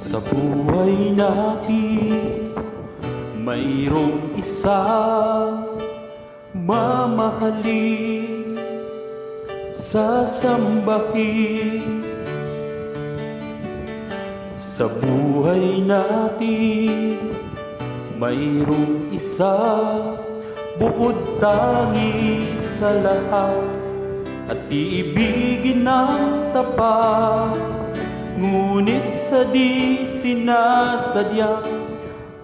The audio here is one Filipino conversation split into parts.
Sa buhay natin, mayroong isa mamahalin, sasambahin. Sa buhay natin, mayroong isa bukod tangi sa lahat, at iibigin ng tapat. Ngunit sa di sinasadyang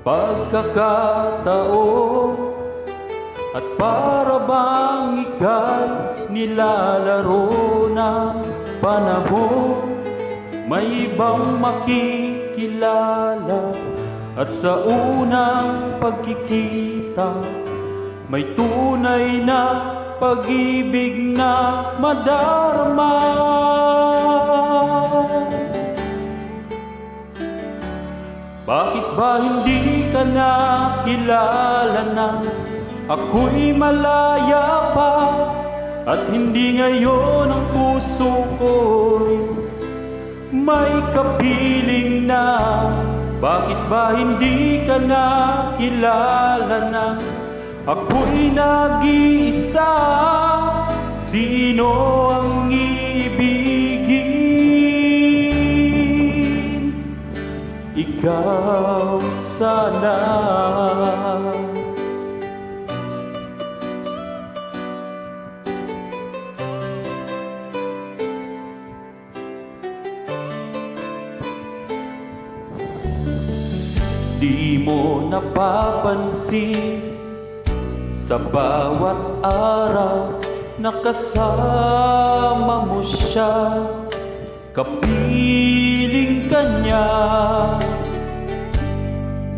pagkakataon, at para bang ika'y nilalaro ng panahon, may ibang makikilala. At sa unang pagkikita, may tunay na pag-ibig na madarama. Bakit ba hindi ka nakilala na ako'y malaya pa, at hindi ngayon ang puso ko'y may kapiling na? Bakit ba hindi ka nakilala na ako'y nag-iisa? Sino ang ibigin? Ikaw sana. Di mo napapansin sa bawat araw na kasama mo siya, kapiling ka niya.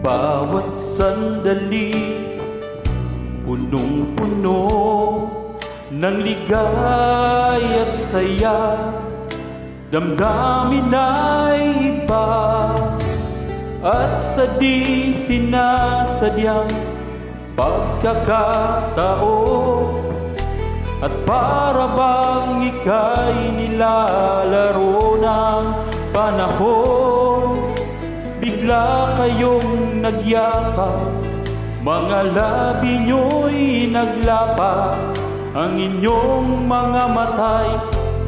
Bawat sandali, punong-puno ng ligay at saya, damdamin ay iba. At sa di sinasadyang pagkakataon, at para bang ika'y nilalaro ng panahon, bigla kayong nagyakap, mga labi nyo'y naglapa, ang inyong mga mata'y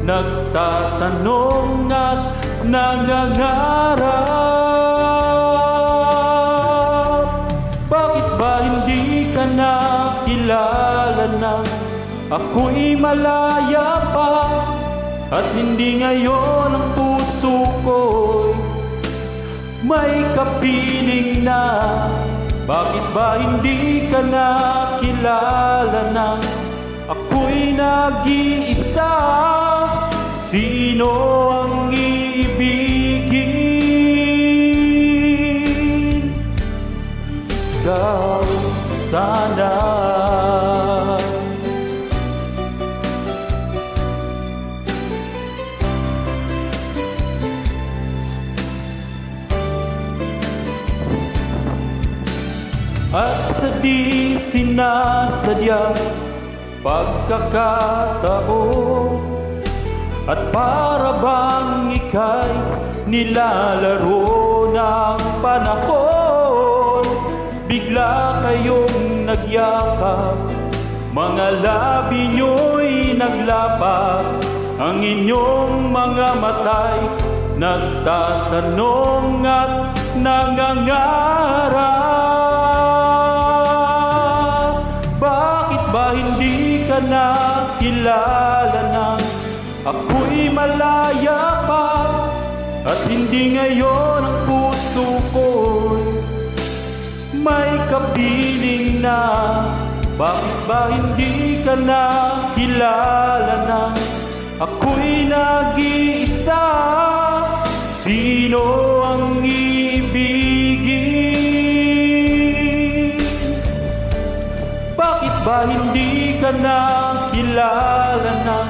nagtatanong at nangangarap. Bakit ba hindi ka nakilala na ako'y malaya pa, at hindi ngayon ang puso ko'y may kapiling na? Bakit ba hindi ka nakilala na ako'y nag-iisa? Sino ang ibigin? Ikaw sana. At sa di sinasadyang pagkakataon, at para bang ika'y nilalaro ng panahon, bigla kayong nagyakap, mga labi nyo'y naglapa, ang inyong mga mata'y nagtatanong at nangangarap. Bakit ba hindi ka nakilala na ako'y malaya pa, at hindi ngayon ang puso ko'y may kapiling na? Bakit ba hindi ka nakilala na ako'y nag-iisa? Sino ang ibigin? Bakit ba hindi ka nakilala na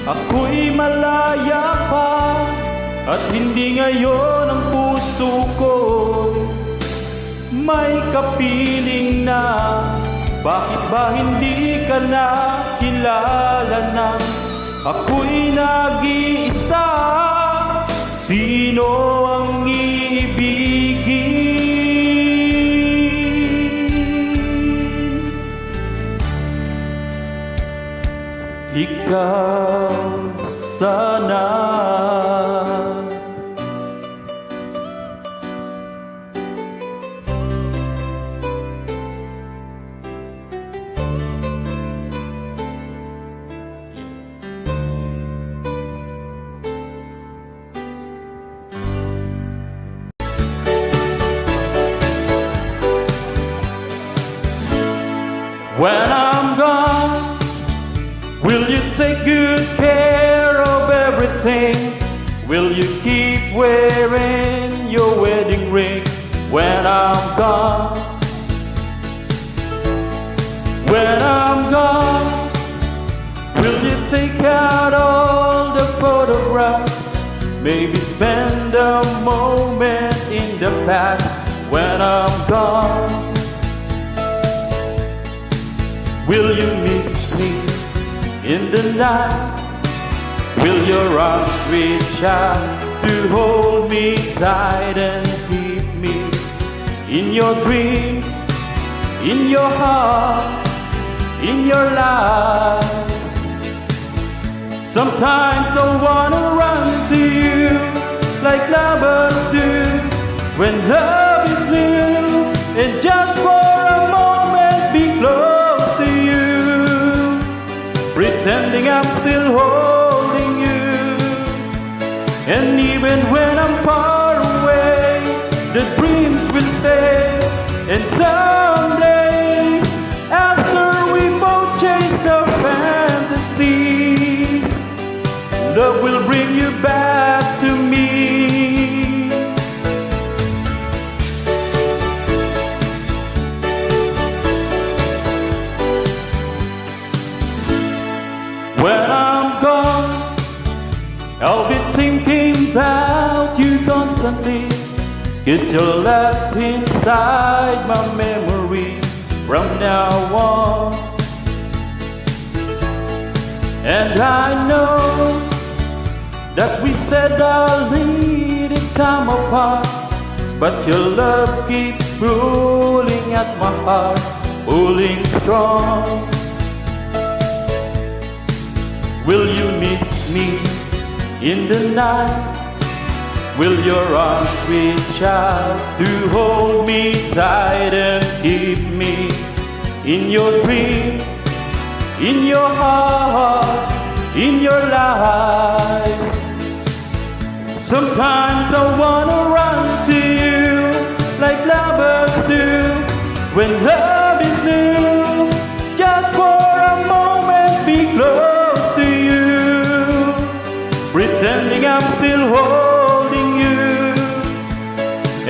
ako'y malaya pa, at hindi ngayon ang puso ko'y may kapiling na? Bakit ba hindi ka nakilala na ako'y nag-iisa? Sino ang ibig? ikaw sana. When I'm gone, will you take good care of everything? Will you keep wearing your wedding ring when I'm gone? When I'm gone, will you take out all the photographs? Maybe spend a moment in the past when I'm gone. Will you miss me in the night? Will your arms reach out to hold me tight and keep me in your dreams, in your heart, in your life? Sometimes I wanna run to you like lovers do when love is new, and just for a moment be close, pretending I'm still holding you. And even when I'm far away, the dreams will stay. And someday, after we both chase our fantasies, love will bring you back to me. When I'm gone, I'll be thinking about you constantly, 'cause you're left inside my memory from now on. And I know that we said our leading time apart, but your love keeps pulling at my heart, pulling strong. Will you miss me in the night? Will your arms reach out to hold me tight and keep me in your dreams, in your heart, in your life? Sometimes I wanna run to you like lovers do when love is new, just for a moment be close, pretending I'm still holding you.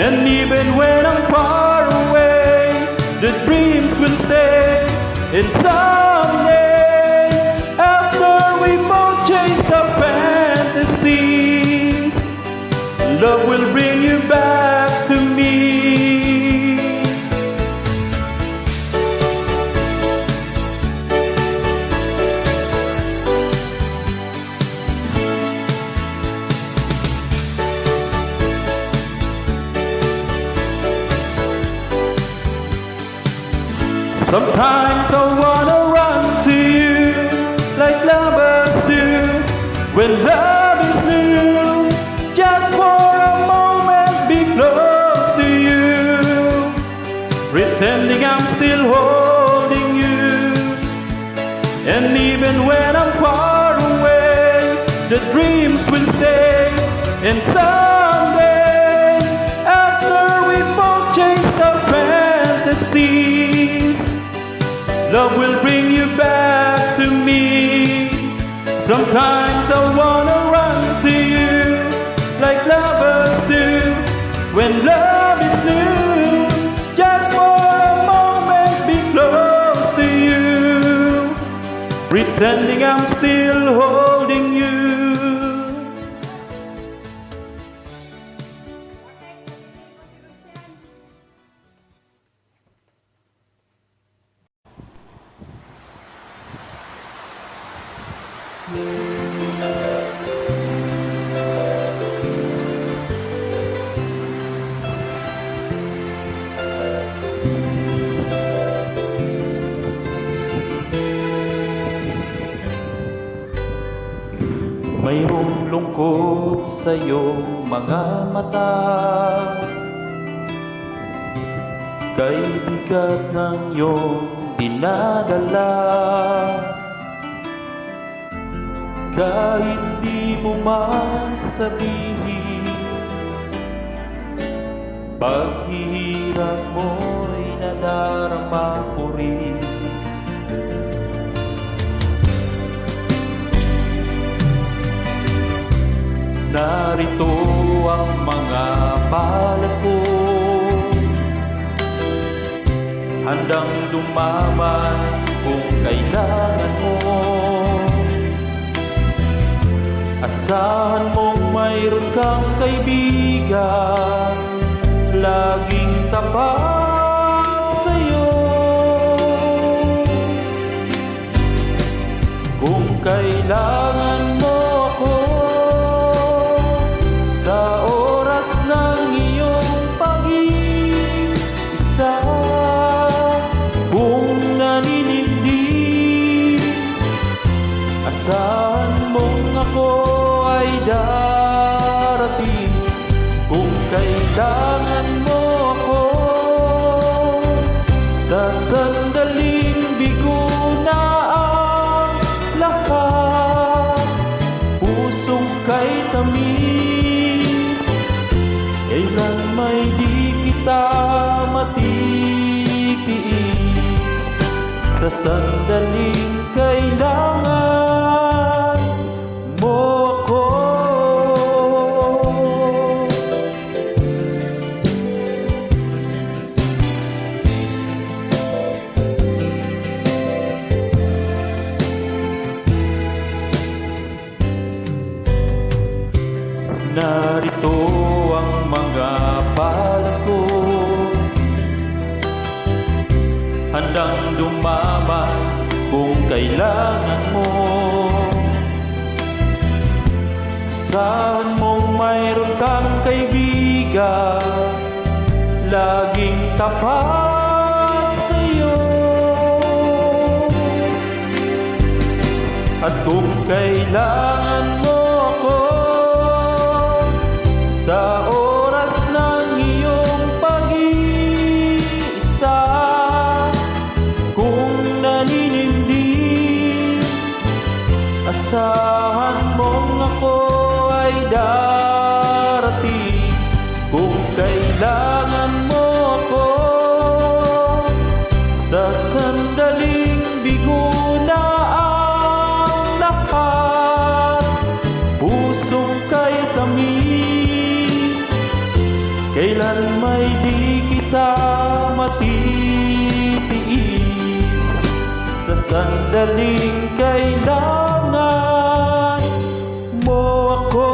And even when I'm far away, the dreams will stay. And someday, after we both chase our fantasies, love will bring you back to me. Sometimes I wanna run to you like lovers do when love is new, just for a moment be close to you, pretending I'm still holding you. And even when I'm far away, the dreams will stay. And someday, after we both chase our fantasies, love will bring you back to me. Sometimes I wanna run to you like lovers do when love is new, just for a moment be close to you, pretending I'm still holding you. sa iyong mga mata. Kay bigat ng iyong dinadala, kahit di mo man sabihin, paghihirap mo'y nadarama ko rin. Narito ang mga palad ko, handang lumaban kung kailangan mo. Asahan mong mayroon kang kaibigan, laging tapat sa'yo. Kung kailangan mo ako sa oras ng iyong pag-iisa, kung naninindi, asahan mong ako ay darating. Kung kailangan mo ako sa sandaling bigo na ang lahat, pusong kay tamis, kailan may di kita matitiis. Sa sandaling kailangan mo ako. Narito ang mga palad ko, handang lumaban kung kailangan mo. Asahan mong mayroon kang kaibigan, laging tapat sa'yo. At kung kailangan mo ako sa oras ng iyong pag-iisa, kung naninindi, asahan mong ako ay darating. Kung kailangan mo ako sa sandaling bigo na ang lahat, pusong kay tamis, kailan may di kita matitiis. Sa sandaling kailangan mo ako.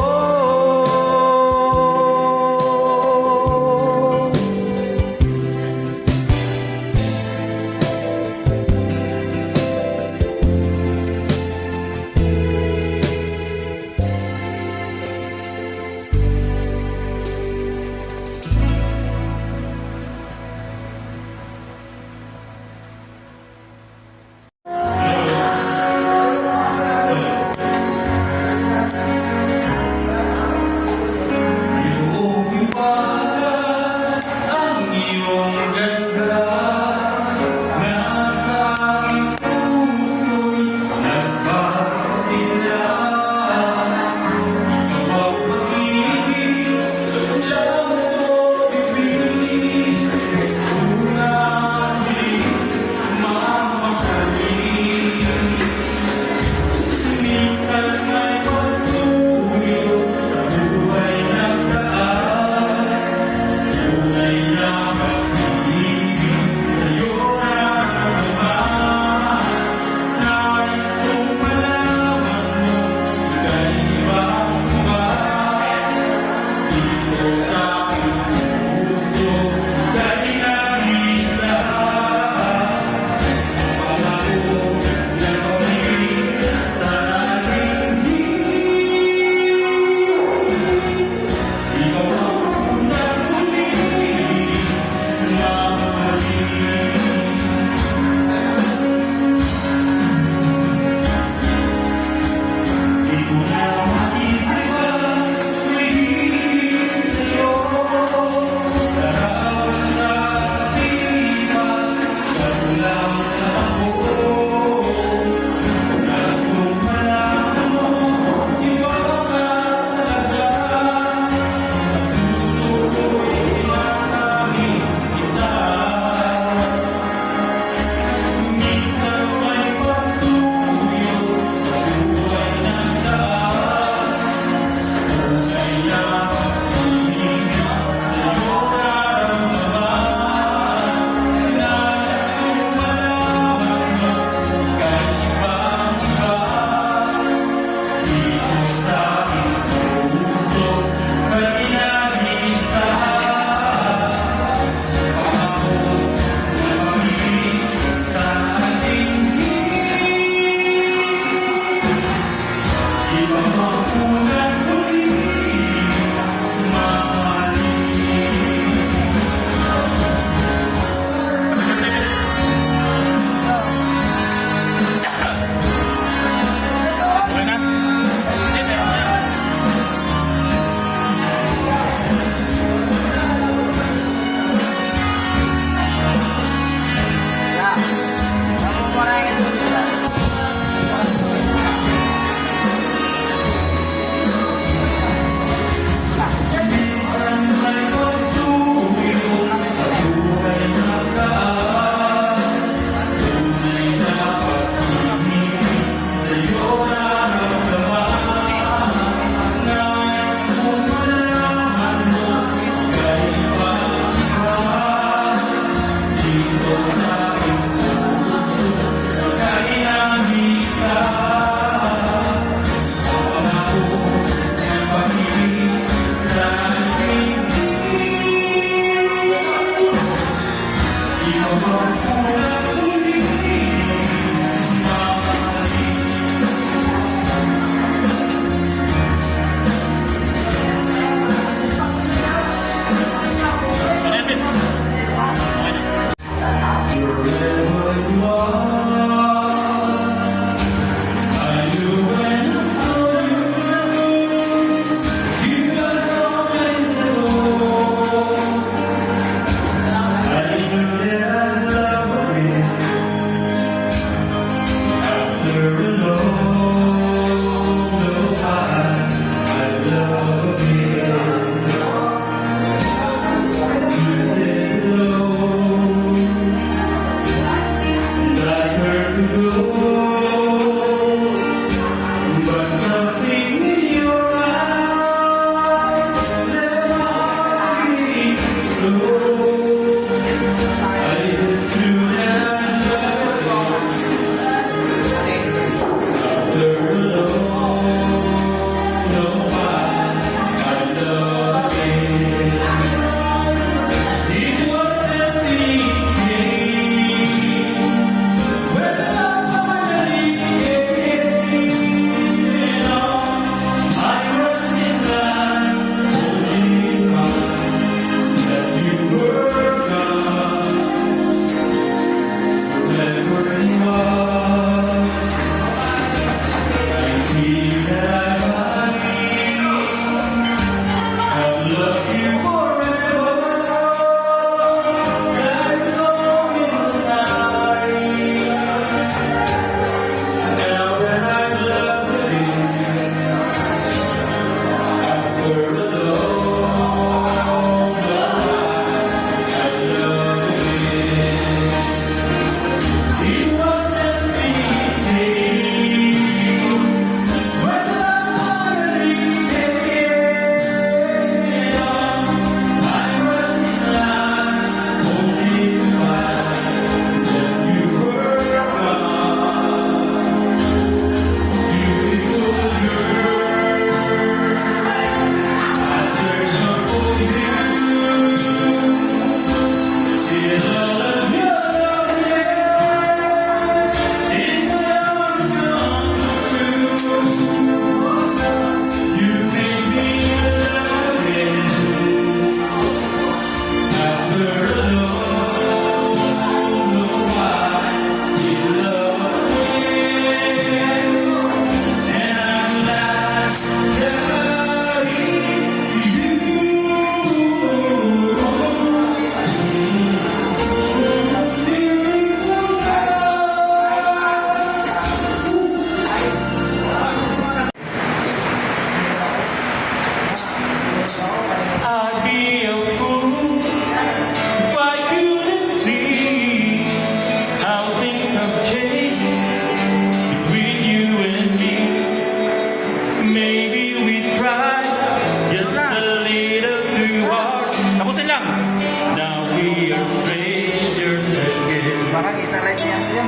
we are strangers again. Baka kita light niya yan.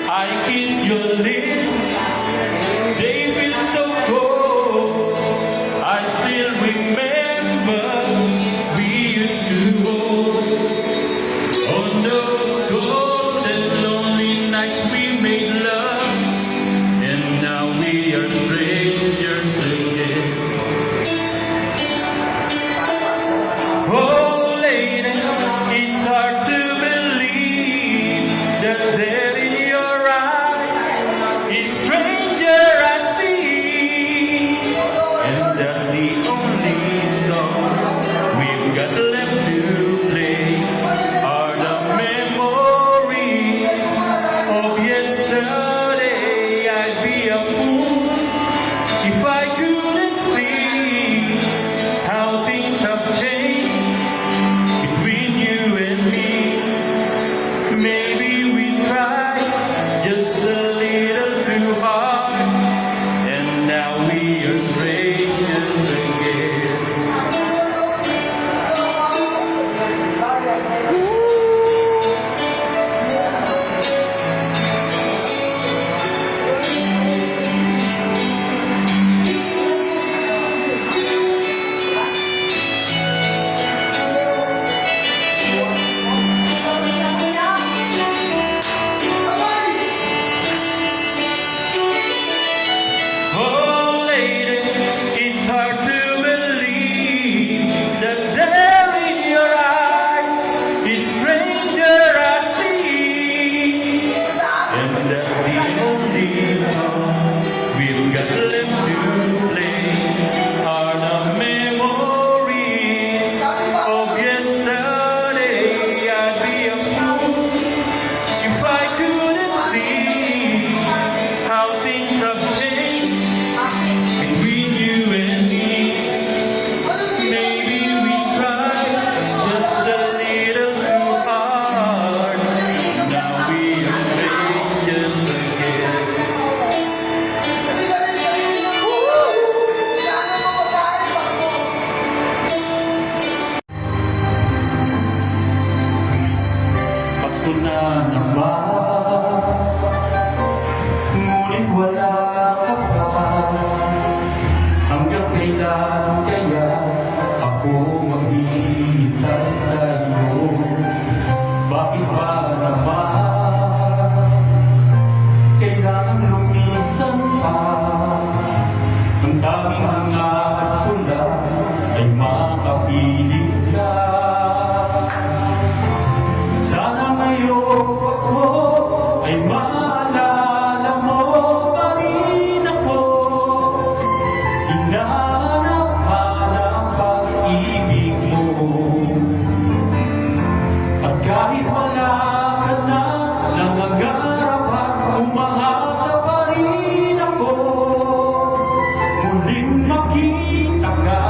I kiss your lips, they feel so cold. I still remember we used to hold. On those cold and lonely nights we made love, and now we are strangers again. Oh, lady, it's hard to believe that there in your eyes is stranger I see, and that the only songs we've got left to play are the memories of yesterday. I'd be a fool if I couldn't see how things have changed between you and me. Maybe we tried just a little too hard, and now we are strangers again. Oh, lady, it's hard to believe that there in your eyes is stranger I see, and that the only song we've got left to play are the memories of yesterday. I'd be a fool if I couldn't see how things have changed between you and me. Maybe we tried just a little too hard. Now we are strangers again. Pasko na naman, ngunit wala ka pa. Hanggang kailan kaya ako maghihintay sa iyo? Bakit ba naman kailangan lumisan pa? Ang daming hangat ko lang ay makapiling ka. Sana ngayong Pasko ay maalala mo pa rin ako. Hinahanap-hanap pag-ibig mo. At kahit wala ka na, nangangarap at umaasa pa rin ako. Muling makita ka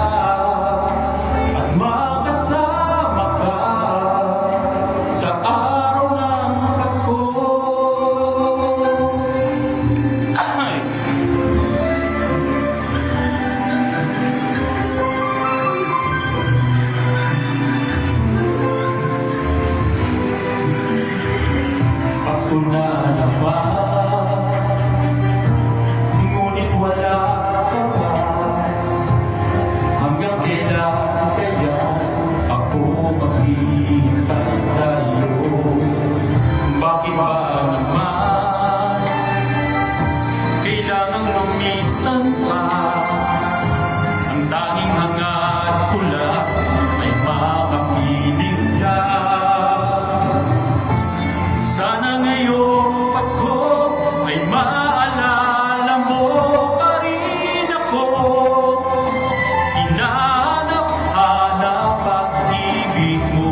at makasama ka sa araw ng Pasko. Ay! Pasko na naman, ngunit wala ka pa. Hanggang kailan kaya ako maghihintay sa iyo? Bakit ba naman kailangang lumisan pa? Ang tanging hangat ko lang ay makapiling ka. Sana ngayong Pasko ay maalala mo pa rin ako. Hinahanap-hanap pag-ibig mo.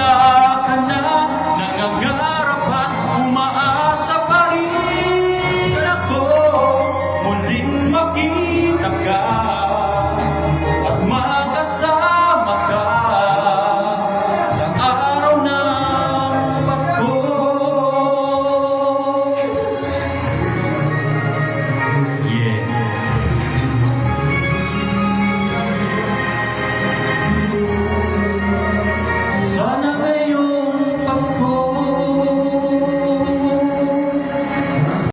Wala ka na